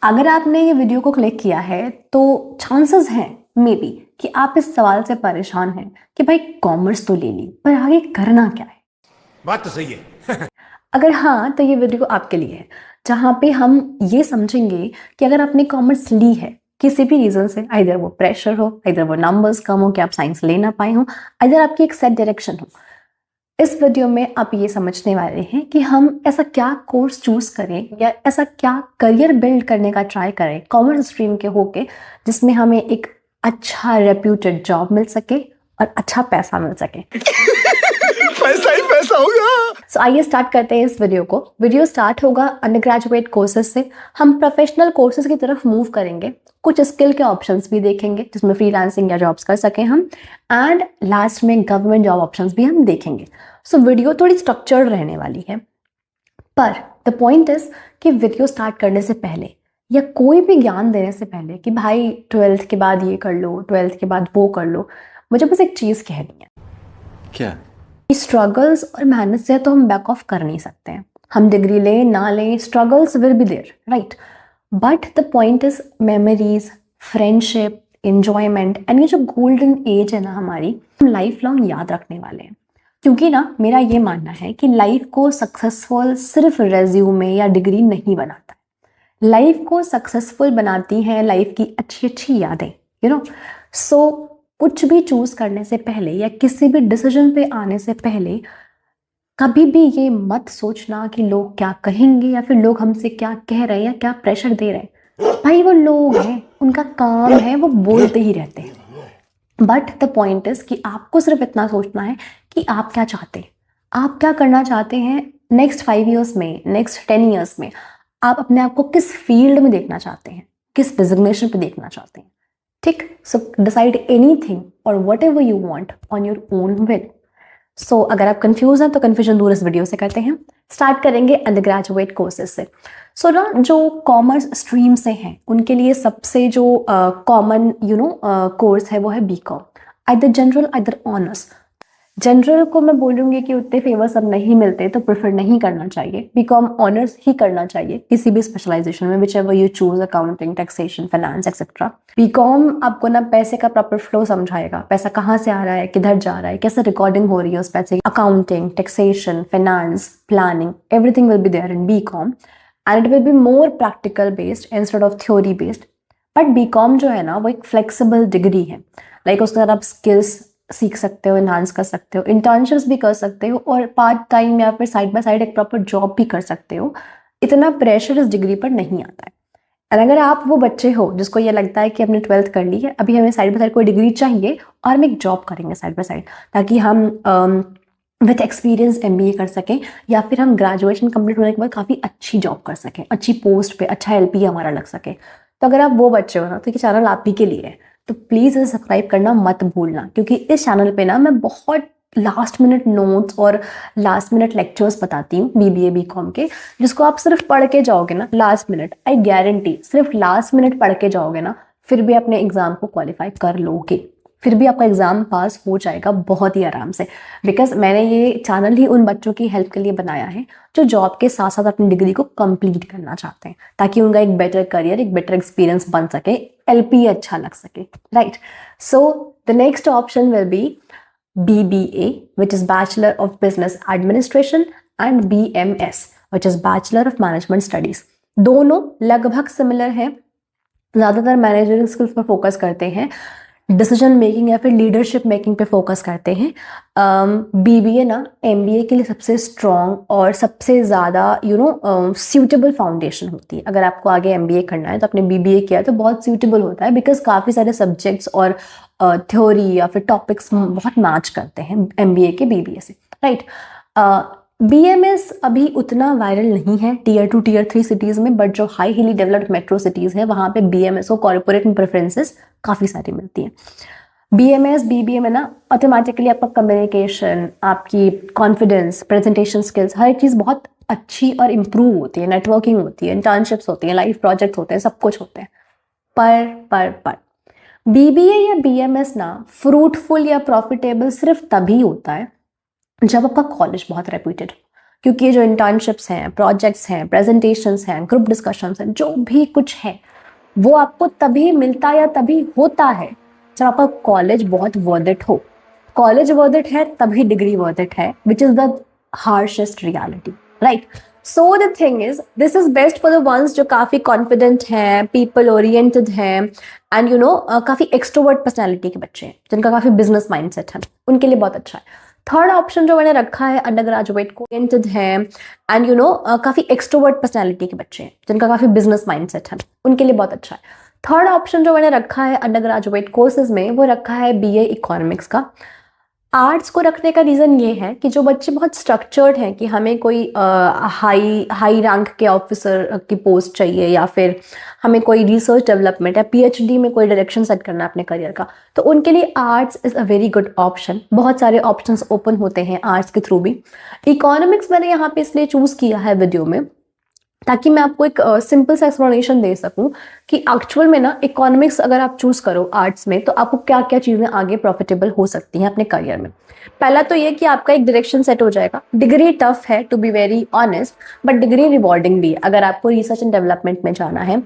अगर आपने ये वीडियो को क्लिक किया है तो चांसेस हैं मे बी कि आप इस सवाल से परेशान हैं कि भाई कॉमर्स तो ले ली पर आगे करना क्या है। बात तो सही है। अगर हाँ तो ये वीडियो आपके लिए है, जहाँ पे हम ये समझेंगे कि अगर आपने कॉमर्स ली है किसी भी रीजन से, आइदर वो प्रेशर हो, आइदर वो नंबर्स कम हो कि आप साइंस ले ना पाए हो, आइदर आपकी एक सेट डायरेक्शन हो, इस वीडियो में आप ये समझने वाले हैं कि हम ऐसा क्या कोर्स चूज करें या ऐसा क्या करियर बिल्ड करने का ट्राई करें कॉमर्स स्ट्रीम के होके, जिसमें हमें एक अच्छा रेप्यूटेड जॉब मिल सके और अच्छा पैसा मिल सके। पैसा ही पैसा होगा। सो आइए स्टार्ट करते हैं इस वीडियो को। वीडियो स्टार्ट होगा अंडर ग्रेजुएट कोर्सेज से, हम प्रोफेशनल कोर्सेज की तरफ मूव करेंगे, कुछ स्किल के ऑप्शंस भी देखेंगे जिसमें फ्रीलांसिंग या जॉब्स कर सकें हम, एंड लास्ट में गवर्नमेंट जॉब ऑप्शंस भी हम देखेंगे। सो वीडियो थोड़ी स्ट्रक्चर्ड रहने वाली है, पर द पॉइंट इज कि वीडियो स्टार्ट करने से पहले या कोई भी ज्ञान देने से पहले कि भाई 12th के बाद ये कर लो, 12th के बाद वो कर लो, मुझे बस एक चीज़ कहनी है। क्या? स्ट्रगल्स और मेहनत से तो हम बैक ऑफ कर नहीं सकते हैं, हम डिग्री लें ना लें, struggles will be there, right? But the point is memories, friendship, enjoyment and ये जो गोल्डन एज है ना हमारी, हम लाइफ लॉन्ग याद रखने वाले हैं। क्योंकि ना मेरा ये मानना है कि लाइफ को सक्सेसफुल सिर्फ रेज्यूमे या डिग्री नहीं बनाता है, लाइफ को सक्सेसफुल बनाती हैं लाइफ की अच्छी अच्छी यादें, यू नो। सो कुछ भी चूज करने से पहले या किसी भी डिसीजन पे आने से पहले कभी भी ये मत सोचना कि लोग क्या कहेंगे या फिर लोग हमसे क्या कह रहे हैं या क्या प्रेशर दे रहे हैं। भाई वो लोग हैं, उनका काम है, वो बोलते ही रहते हैं। बट द पॉइंट इज कि आपको सिर्फ इतना सोचना है कि आप क्या चाहते हैं, आप क्या करना चाहते हैं नेक्स्ट 5 ईयर्स में, नेक्स्ट 10 ईयर्स में। आप अपने आप को किस फील्ड में देखना चाहते हैं, किस डिजिग्नेशन पे देखना चाहते हैं, ठीक? सो डिसाइड एनीथिंग और whatever you want on your own will. So अगर आप कंफ्यूज हैं तो कन्फ्यूजन दूर इस वीडियो से करते हैं। स्टार्ट करेंगे अंडर ग्रेजुएट कोर्सेज से। सो ना जो कॉमर्स स्ट्रीम से हैं उनके लिए सबसे जो कॉमन कोर्स है वो है B Com, either general either honours. General को मैं बोलूँगी कि उतने फेवर्स अब नहीं मिलते तो प्रेफर नहीं करना चाहिए, बीकॉम ऑनर्स ही करना चाहिए किसी भी स्पेशलाइजेशन में, whichever you choose, accounting, taxation, finance etcetera. B Com आपको ना पैसे का प्रॉपर फ्लो समझाएगा, पैसा कहाँ से आ रहा है, किधर जा रहा है, कैसे रिकॉर्डिंग हो रही है उस पैसे की। Accounting, taxation, finance, planning, everything will be there in B Com and it will be more practical based instead of theory based. But B Com जो है ना वो एक फ्लेक्सिबल डिग्री है, लाइक उसके अंदर आप स्किल्स सीख सकते हो, एनहांस कर सकते हो, इंटर्नशिप्स भी कर सकते हो और पार्ट टाइम या फिर साइड बाय साइड एक प्रॉपर जॉब भी कर सकते हो। इतना प्रेशर इस डिग्री पर नहीं आता है। और अगर आप वो बच्चे हो जिसको ये लगता है कि हमने 12th कर ली है, अभी हमें साइड बाय साइड कोई डिग्री चाहिए और हम एक जॉब करेंगे साइड बाय साइड, ताकि हम विथ एक्सपीरियंस MBA कर सकें या फिर हम ग्रेजुएशन कंप्लीट होने के बाद काफ़ी अच्छी जॉब कर सकें, अच्छी पोस्ट पे अच्छा LP हमारा लग सके। तो अगर आप वो बच्चे हो ना तो ये चैनल आप ही के लिए है, तो प्लीज़ इसे सब्सक्राइब करना मत भूलना, क्योंकि इस चैनल पे ना मैं बहुत लास्ट मिनट नोट्स और लास्ट मिनट लेक्चर्स बताती हूँ BBA BCom के, जिसको आप सिर्फ पढ़ के जाओगे ना लास्ट मिनट, आई गारंटी सिर्फ लास्ट मिनट पढ़ के जाओगे ना फिर भी अपने एग्जाम को क्वालिफाई कर लोगे, फिर भी आपका एग्जाम पास हो जाएगा बहुत ही आराम से। बिकॉज मैंने ये चैनल ही उन बच्चों की हेल्प के लिए बनाया है जो जॉब के साथ साथ अपनी डिग्री को कंप्लीट करना चाहते हैं, ताकि उनका एक बेटर करियर, एक बेटर एक्सपीरियंस बन सके, LP अच्छा लग सके, right? So the next option will be BBA, which is Bachelor of Business Administration, and BMS, which is Bachelor of Management Studies। दोनों लगभग सिमिलर हैं, ज़्यादातर मैनेजरियल स्किल्स पर फोकस करते हैं, डिसीजन मेकिंग या फिर लीडरशिप मेकिंग पे फोकस करते हैं। BBA ना MBA के लिए सबसे स्ट्रॉन्ग और सबसे ज़्यादा सूटेबल फाउंडेशन होती है। अगर आपको आगे MBA करना है तो आपने BBA किया तो बहुत सूटेबल होता है, बिकॉज काफ़ी सारे सब्जेक्ट्स और थ्योरी या फिर टॉपिक्स बहुत मैच करते हैं MBA के BBA से, राइट? BMS अभी उतना वायरल नहीं है Tier 2 Tier 3 सिटीज़ में, बट जो हाई हिली डेवलप्ड मेट्रो सिटीज़ है वहाँ पे BMS को कॉर्पोरेट में प्रेफरेंसेस काफ़ी सारी मिलती हैं। BMS BBA में ना ऑटोमेटिकली आपका कम्युनिकेशन, आपकी कॉन्फिडेंस, प्रेजेंटेशन स्किल्स, हर एक चीज़ बहुत अच्छी और इम्प्रूव होती है, नेटवर्किंग होती है, इंटर्नशिप्स होती हैं, लाइफ प्रोजेक्ट्स होते हैं, सब कुछ होते हैं। पर BBA या BMS ना फ्रूटफुल या प्रॉफिटेबल सिर्फ तभी होता है जब आपका कॉलेज बहुत रेप्यूटेड हो, क्योंकि ये जो इंटर्नशिप्स हैं, प्रोजेक्ट्स हैं, प्रेजेंटेशंस हैं, ग्रुप डिस्कशंस हैं, जो भी कुछ है वो आपको तभी मिलता या तभी होता है जब आपका कॉलेज बहुत वर्थ इट हो। कॉलेज वर्थ इट है तभी डिग्री वर्थ इट है, which is the harshest reality, right? So the thing is, this is best for the once जो काफी कॉन्फिडेंट हैं, पीपल ओरिएंटेड हैं, एंड काफी एक्सट्रोवर्ट पर्सनैलिटी के बच्चे हैं, जिनका काफी बिजनेस माइंडसेट है, उनके लिए बहुत अच्छा है। थर्ड ऑप्शन जो मैंने रखा है, अंडर ग्रेजुएट को ओरिएंटेड है एंड काफी एक्सट्रोवर्ट पर्सनैलिटी के बच्चे हैं, जिनका काफी बिजनेस माइंडसेट है, उनके लिए बहुत अच्छा है। थर्ड ऑप्शन जो मैंने रखा है अंडर ग्रेजुएट कोर्सेज में, वो रखा है बीए इकोनॉमिक्स का। आर्ट्स को रखने का रीज़न ये है कि जो बच्चे बहुत स्ट्रक्चर्ड हैं कि हमें कोई हाई रैंक के ऑफिसर की पोस्ट चाहिए, या फिर हमें कोई रिसर्च डेवलपमेंट या पीएचडी में कोई डायरेक्शन सेट करना है अपने करियर का, तो उनके लिए arts is a very good option. बहुत सारे ऑप्शंस ओपन होते हैं आर्ट्स के थ्रू भी। इकोनॉमिक्स मैंने यहाँ पे इसलिए चूज़ किया है वीडियो में, ताकि मैं आपको एक सिंपल सा एक्सप्लेनेशन दे सकूं कि एक्चुअल में ना इकोनॉमिक्स अगर आप चूज करो आर्ट्स में, तो आपको क्या क्या चीज़ें आगे प्रॉफिटेबल हो सकती हैं अपने करियर में। पहला तो ये कि आपका एक डायरेक्शन सेट हो जाएगा। डिग्री टफ है to be very honest, but degree rewarding भी है। अगर आपको रिसर्च एंड डेवलपमेंट में जाना है,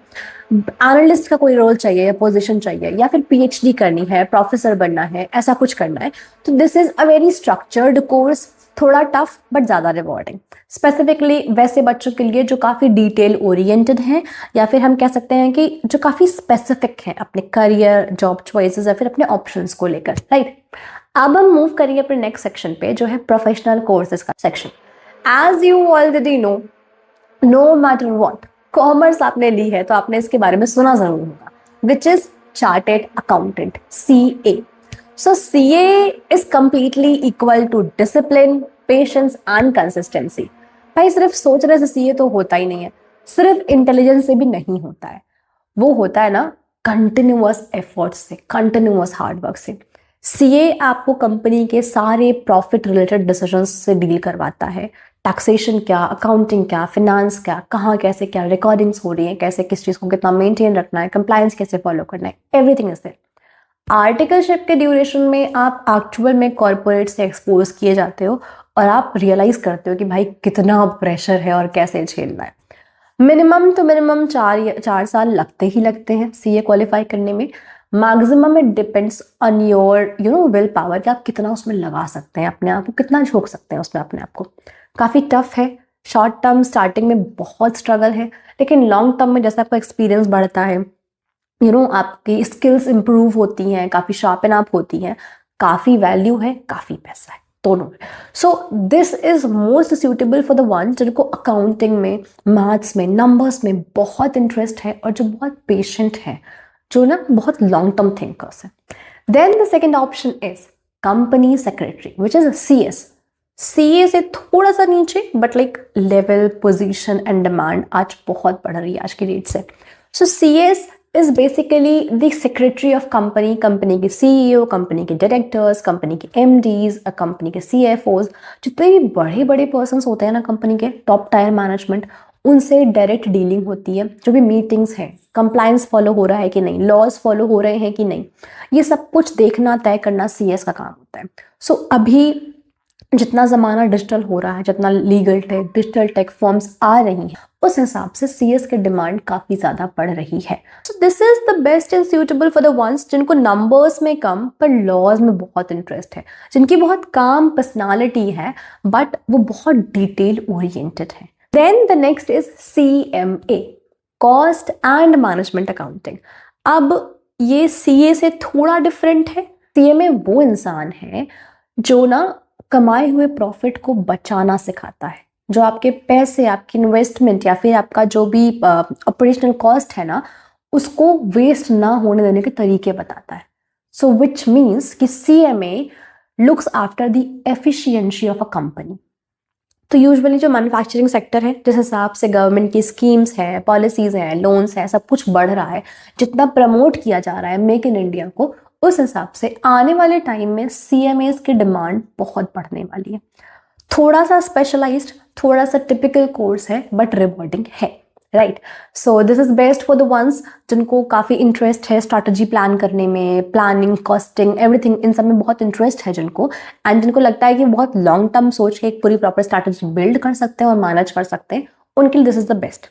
एनालिस्ट का कोई रोल चाहिए या पोजीशन चाहिए, या फिर पीएचडी करनी है, प्रोफेसर बनना है, ऐसा कुछ करना है, तो this is a very structured course, थोड़ा टफ बट ज़्यादा रिवॉर्डिंग। स्पेसिफिकली वैसे बच्चों के लिए जो काफ़ी डिटेल ओरिएंटेड हैं, या फिर हम कह सकते हैं कि जो काफ़ी स्पेसिफिक हैं अपने करियर, जॉब चॉइसेस या फिर अपने ऑप्शंस को लेकर, राइट? अब हम मूव करेंगे अपने नेक्स्ट सेक्शन पे, जो है प्रोफेशनल कोर्सेज का section. As you already know matter what, commerce आपने ली है तो आपने इसके बारे में सुना जरूर होगा, which is chartered accountant, CA। So CA is completely equal to discipline, patience and consistency। भाई सिर्फ सोच रहे से CA तो होता ही नहीं है, सिर्फ इंटेलिजेंस से भी नहीं होता है, वो होता है ना कंटिन्यूअस एफर्ट्स से, कंटिन्यूअस हार्डवर्क से। CA आपको कंपनी के सारे प्रॉफिट रिलेटेड डिसीजंस से डील करवाता है। टैक्सेशन क्या, अकाउंटिंग क्या, फिनांस क्या, कहाँ कैसे क्या रिकॉर्डिंग्स हो रही है, कैसे किस चीज़ को कितना मेंटेन रखना है, कंप्लायंस कैसे फॉलो करना है, एवरीथिंग इज देयर। आर्टिकलशिप के ड्यूरेशन में आप एक्चुअल में कॉर्पोरेट से एक्सपोज किए जाते हो और आप रियलाइज करते हो कि भाई कितना प्रेशर है और कैसे झेलना है। मिनिमम तो मिनिमम 4 साल लगते ही लगते हैं CA क्वालिफाई करने में। Maximum it depends on your will power, कि आप कितना उसमें लगा सकते हैं अपने आप को, कितना झोंक सकते हैं उसमें अपने आप को। काफ़ी टफ है, शॉर्ट टर्म स्टार्टिंग में बहुत स्ट्रगल है, लेकिन लॉन्ग टर्म में जैसा आपका एक्सपीरियंस बढ़ता है, आपकी स्किल्स इंप्रूव होती हैं, काफ़ी शार्पन अप होती हैं, काफ़ी वैल्यू है, काफ़ी पैसा है, दोनों में। So this is most suitable for the one जिनको अकाउंटिंग में, मैथ्स में, नंबर्स में बहुत इंटरेस्ट है और जो बहुत पेशेंट है, जो ना बहुत लॉन्ग टर्म थिंकर्स है। Then the second option is company secretary, which is CS। CA से थोड़ा सा नीचे, but like level, position and demand आज बहुत बढ़ रही है आज की डेट से। So CS is basically the secretary of company, company के CEO, कंपनी के डायरेक्टर्स, कंपनी के MDs, कंपनी के CFOs, जितने भी बड़े बड़े पर्सन्स होते हैं ना कंपनी के, टॉप टायर मैनेजमेंट, उनसे डायरेक्ट डीलिंग होती है। जो भी मीटिंग्स हैं, कंप्लायंस फॉलो हो रहा है कि नहीं, लॉज फॉलो हो रहे हैं कि नहीं, ये सब कुछ देखना, तय करना CS का काम होता है। सो अभी जितना ज़माना डिजिटल हो रहा है, जितना legal tech, digital tech forms आ रही हैं, उस हिसाब से CS की डिमांड काफ़ी ज़्यादा बढ़ रही है। So this is the best and suitable for the once जिनको नंबर्स में कम पर लॉज में बहुत इंटरेस्ट है, जिनकी बहुत काम पर्सनालिटी है बट वो बहुत डिटेल ओरिएंटेड है। Then the next is CMA, cost and management accounting. अब ये CA से थोड़ा डिफरेंट है। CMA वो इंसान है जो ना कमाए हुए प्रॉफिट को बचाना सिखाता है, जो आपके पैसे, आपकी इन्वेस्टमेंट या फिर आपका जो भी ऑपरेशनल कॉस्ट है ना, उसको वेस्ट ना होने देने के तरीके बताता है। सो विच मीन्स कि CMA looks after the efficiency of a company. तो यूजुअली जो मैन्युफैक्चरिंग सेक्टर है, जिस हिसाब से गवर्नमेंट की स्कीम्स हैं, पॉलिसीज़ हैं, लोन्स हैं, सब कुछ बढ़ रहा है, जितना प्रमोट किया जा रहा है मेक इन इंडिया को, उस हिसाब से आने वाले टाइम में CMAs की डिमांड बहुत बढ़ने वाली है। थोड़ा सा स्पेशलाइज्ड, थोड़ा सा टिपिकल कोर्स है, बट रिवॉर्डिंग है, right. So this is best for the once जिनको काफ़ी इंटरेस्ट है स्ट्रैटेजी प्लान करने में, प्लानिंग, कॉस्टिंग, एवरीथिंग, इन सब में बहुत इंटरेस्ट है जिनको, एंड जिनको लगता है कि बहुत लॉन्ग टर्म सोच के एक पूरी प्रॉपर स्ट्रैटेजी बिल्ड कर सकते हैं और मैनेज कर सकते हैं, उनके लिए this is the best.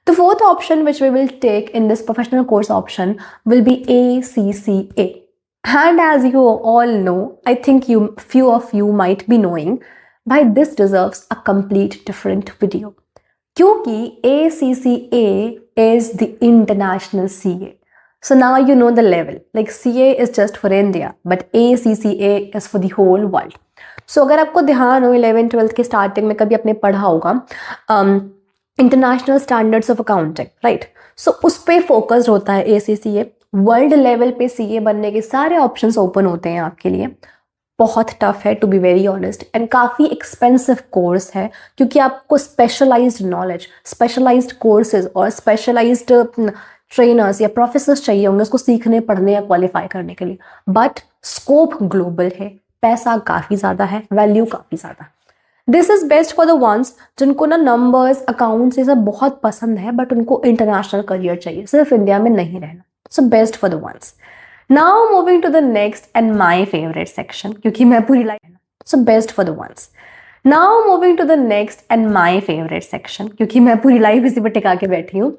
The fourth option which we will take in this professional course option will be ACCA. And as you all know, I think few of you might be knowing, why this deserves a complete different video. क्योंकि ACCA is the international CA. So now you know the level. Like CA is just for India, but ACCA is for the whole world. So अगर आपको ध्यान हो 11th-12th के starting में कभी आपने पढ़ा होगा international standards of accounting, right. So उस पर फोकस्ड होता है ACCA. वर्ल्ड लेवल पे CA बनने के सारे ऑप्शंस ओपन होते हैं आपके लिए. बहुत टफ है to be very honest, and काफ़ी एक्सपेंसिव कोर्स है क्योंकि आपको स्पेशलाइज्ड नॉलेज, स्पेशलाइज्ड कोर्सेज और स्पेशलाइज्ड ट्रेनर्स या प्रोफेसर्स चाहिए होंगे उसको सीखने, पढ़ने या क्वालिफाई करने के लिए. बट स्कोप ग्लोबल है, पैसा काफ़ी ज़्यादा है, वैल्यू काफ़ी ज़्यादा. This is best for the once जिनको ना नंबर्स, अकाउंट्स ये सब बहुत पसंद है बट उनको इंटरनेशनल करियर चाहिए, सिर्फ इंडिया में नहीं रहना. So best for the ones. Now moving to the next and my favourite section, क्योंकि मैं पूरी life. So best for the ones. Now moving to the next and my favourite section, क्योंकि मैं पूरी लाइफ इसी पर टिका के बैठी हूँ.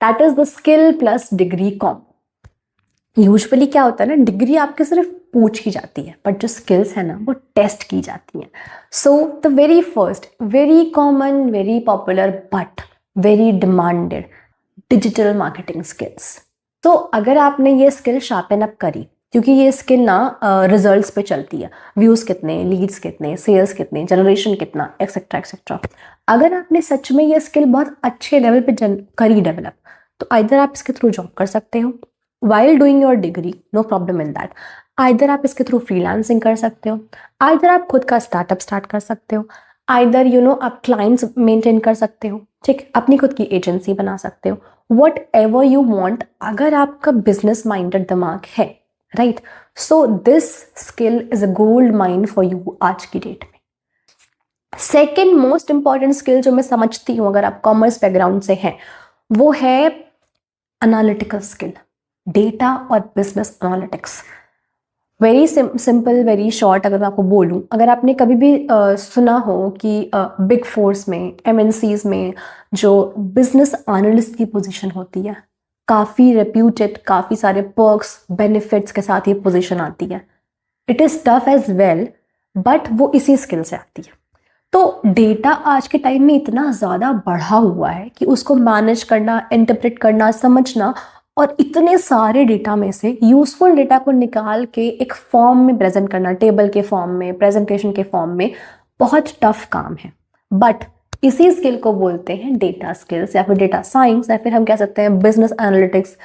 That is the skill plus degree combo. Usually क्या होता है ना, डिग्री आपके सिर्फ पूछी जाती है बट जो स्किल्स है ना वो टेस्ट की जाती हैं. So the very first, very common, very popular but very demanded digital marketing skills. तो अगर आपने ये स्किल शार्पन अप करी, क्योंकि ये स्किल ना रिजल्ट्स पे चलती है, व्यूज़ कितने, लीड्स कितने, सेल्स कितने, जनरेशन कितना, एक्सेट्रा एक्सेट्रा. अगर आपने सच में ये स्किल बहुत अच्छे लेवल पे करी डेवलप, तो आइदर आप इसके थ्रू जॉब कर सकते हो while doing your degree, no problem in that. Either आप इसके थ्रू फ्रीलांसिंग कर सकते हो, आइदर आप खुद का स्टार्टअप स्टार्ट कर सकते हो, आइदर आप क्लाइंट्स मेंटेन कर सकते हो, ठीक, अपनी खुद की एजेंसी बना सकते हो, वट एवर यू वॉन्ट, अगर आपका बिजनेस माइंडेड दिमाग है, right. So this skill is a gold mine for you आज की डेट में. सेकेंड मोस्ट इंपॉर्टेंट स्किल जो मैं समझती हूँ अगर आप कॉमर्स बैकग्राउंड से हैं, वो है एनालिटिकल स्किल, डेटा और business analytics. Very simple, very short अगर मैं आपको बोलूँ, अगर आपने कभी भी सुना हो कि बिग फोर्स में, MNCs में जो बिजनेस एनालिस्ट की पोजीशन होती है, काफ़ी रेप्यूटेड, काफ़ी सारे पर्क्स, बेनिफिट्स के साथ ये पोजीशन आती है. It is tough as well, but वो इसी स्किल से आती है. तो डेटा आज के टाइम में इतना ज़्यादा बढ़ा हुआ है कि उसको मैनेज करना, इंटरप्रेट करना, समझना और इतने सारे डेटा में से यूजफुल डेटा को निकाल के एक फॉर्म में प्रेजेंट करना, टेबल के फॉर्म में, प्रेजेंटेशन के फॉर्म में, बहुत टफ काम है. बट इसी स्किल को बोलते हैं डेटा स्किल्स या फिर डेटा साइंस या फिर हम कह सकते हैं बिजनेस एनालिटिक्स.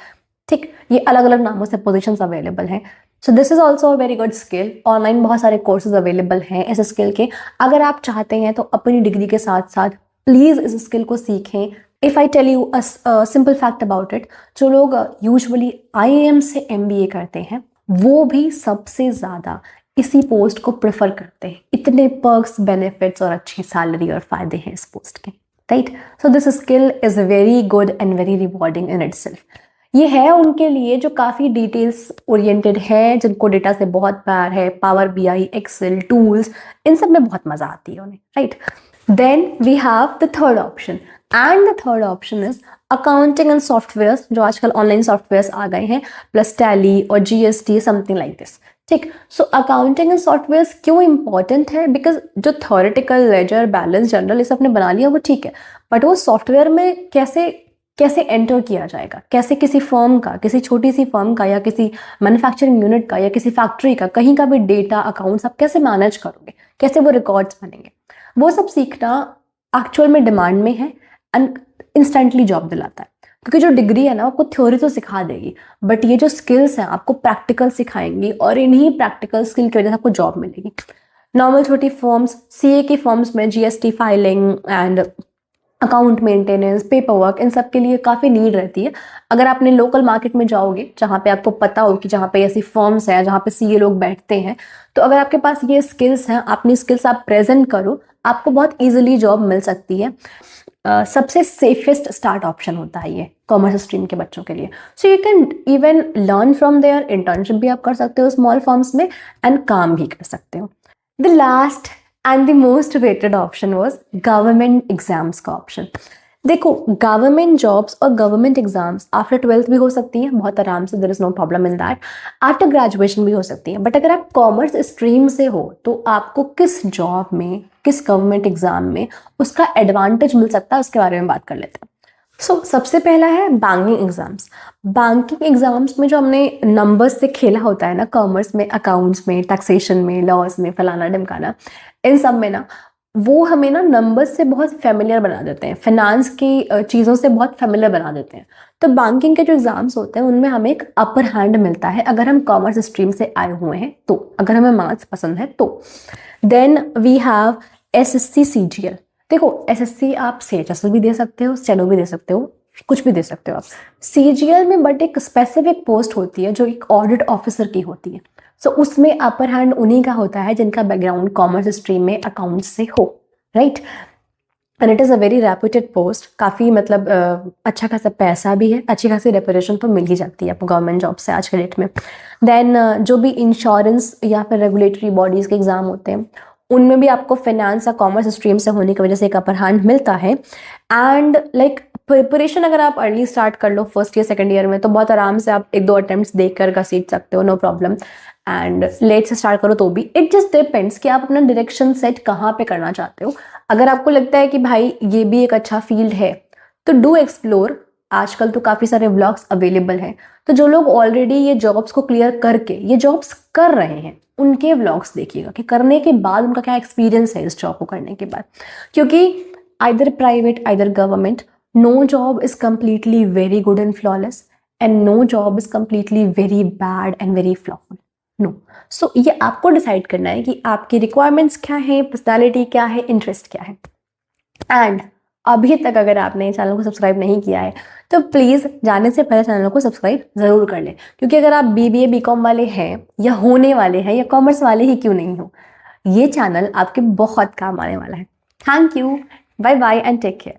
ठीक, ये अलग अलग नामों से पोजीशंस अवेलेबल हैं. So this is also a very good skill. Online बहुत सारे कोर्सेज अवेलेबल हैं इस स्किल के. अगर आप चाहते हैं तो अपनी डिग्री के साथ साथ प्लीज़ इस स्किल को सीखें. If I tell you a simple fact about it, जो लोग यूजुअली IIM से MBA करते हैं वो भी सबसे ज़्यादा इसी पोस्ट को प्रेफर करते हैं. इतने पर्क्स, बेनिफिट्स और अच्छी सैलरी और फायदे हैं इस पोस्ट के, right. So this skill is very good and very rewarding in itself. ये है उनके लिए जो काफ़ी डिटेल्स ओरिएंटेड है, जिनको डेटा से बहुत प्यार है, पावर BI, एक्सेल, टूल्स, इन सब में बहुत मज़ा आती है उन्हें, right. Then we have the third option, and the third option is accounting and software, जो आजकल ऑनलाइन सॉफ्टवेयर आ गए हैं, प्लस टैली और GST, समथिंग लाइक दिस. ठीक, सो अकाउंटिंग एंड सॉफ्टवेयर क्यों इंपॉर्टेंट है? बिकॉज जो थ्योरेटिकल, लेजर, बैलेंस, जनरल ये सब आपने बना लिया वो ठीक है, बट वो सॉफ्टवेयर में कैसे एंटर किया जाएगा, कैसे किसी फर्म का, किसी छोटी सी फर्म का या किसी मैन्युफैक्चरिंग यूनिट का या किसी फैक्ट्री का, कहीं का भी डेटा, अकाउंट्स आप कैसे मैनेज करोगे, कैसे वो रिकॉर्ड्स बनेंगे, वो सब सीखना एक्चुअल में डिमांड में है एंड इंस्टेंटली जॉब दिलाता है. क्योंकि जो डिग्री है ना आपको थ्योरी तो सिखा देगी, बट ये जो स्किल्स हैं आपको प्रैक्टिकल सिखाएंगी और इन्हीं प्रैक्टिकल स्किल की वजह से आपको जॉब मिलेगी. नॉर्मल छोटी फर्म्स, CA की फर्म्स में GST filing and account maintenance, paper work, इन सब के लिए काफ़ी नीड रहती है. अगर आपने लोकल मार्केट में जाओगे जहाँ पे आपको पता हो कि जहाँ पे ऐसी फर्म्स हैं जहाँ पे CA लोग बैठते हैं, तो अगर आपके पास ये स्किल्स हैं, अपनी स्किल्स आप प्रेजेंट करो, आपको बहुत ईजिली जॉब मिल सकती है. सबसे सेफेस्ट स्टार्ट ऑप्शन होता है ये कॉमर्स स्ट्रीम के बच्चों के लिए. So you can even learn from there, internship भी आप कर सकते हो स्मॉल फर्म्स में एंड काम भी कर सकते हो. The last and the most weighted option was government exams का ऑप्शन. देखो, गवर्नमेंट जॉब्स और गवर्नमेंट एग्जाम्स आफ्टर 12th भी हो सकती हैं बहुत आराम से, there is no problem in that. After graduation भी हो सकती है. बट अगर आप कॉमर्स स्ट्रीम से हो तो आपको किस जॉब में, किस गवर्नमेंट एग्जाम में उसका एडवांटेज मिल सकता है, उसके बारे में बात कर लेते हैं. सो सबसे पहला है बैंकिंग एग्जाम्स. बैंकिंग एग्जाम्स में जो हमने नंबर्स से खेला होता है ना, कॉमर्स में, अकाउंट्स में, टैक्सेशन में, लॉज में, फलाना ढिमकाना, इन सब में ना, वो हमें ना नंबर्स से बहुत फेमिलियर बना देते हैं, फाइनेंस की चीज़ों से बहुत फेमिलियर बना देते हैं. तो बैंकिंग के जो एग्जाम्स होते हैं उनमें हमें एक अपर हैंड मिलता है अगर हम कॉमर्स स्ट्रीम से आए हुए हैं तो, अगर हमें मैथ्स पसंद है तो. Then we have SSC CGL. देखो, SSC आप CHSL भी दे सकते हो, स्टेनो भी दे सकते हो, कुछ भी दे सकते हो आप. CGL में बट एक स्पेसिफिक पोस्ट होती है जो एक ऑडिट ऑफिसर की होती है. सो उसमें अपर हैंड उन्हीं का होता है जिनका बैकग्राउंड कॉमर्स स्ट्रीम में अकाउंट्स से हो, right. And it is a very reputed post. काफ़ी मतलब अच्छा खासा पैसा भी है, अच्छी खासी रेपुटेशन तो मिल ही जाती है आपको गवर्नमेंट जॉब से आज के डेट में. देन जो भी इंश्योरेंस या फिर रेगुलेटरी बॉडीज़ के एग्ज़ाम होते हैं उनमें भी आपको फाइनेंस या कॉमर्स स्ट्रीम से होने की वजह से एक अपर हैंड मिलता है. एंड लाइक प्रिपरेशन अगर आप अर्ली स्टार्ट कर लो फर्स्ट ईयर सेकंड ईयर में तो बहुत आराम से आप 1-2 अटेम्प्ट्स देख कर का सीख सकते हो, नो प्रॉब्लम. एंड लेट से स्टार्ट करो तो भी इट जस्ट डिपेंड्स कि आप अपना डायरेक्शन सेट कहाँ पे करना चाहते हो. अगर आपको लगता है कि भाई ये भी एक अच्छा फील्ड है तो डू एक्सप्लोर. आजकल तो काफ़ी सारे व्लॉग्स अवेलेबल हैं, तो जो लोग ऑलरेडी ये जॉब्स को क्लियर करके ये जॉब्स कर रहे हैं उनके व्लॉग्स देखिएगा कि करने के बाद उनका क्या एक्सपीरियंस है इस जॉब को करने के बाद. क्योंकि either private either government, no job is completely very good and flawless and no job is completely very bad and very flawful. No. So ये आपको डिसाइड करना है कि आपकी रिक्वायरमेंट्स क्या है, पर्सनैलिटी क्या है, इंटरेस्ट क्या है. एंड अभी तक अगर आपने चैनल को सब्सक्राइब नहीं किया है तो प्लीज़ जाने से पहले चैनल को सब्सक्राइब ज़रूर कर लें. क्योंकि अगर आप BBA BCom वाले हैं या होने वाले हैं या कॉमर्स वाले ही क्यों नहीं हो, ये चैनल आपके बहुत काम आने वाला है. Thank you, bye bye and take care.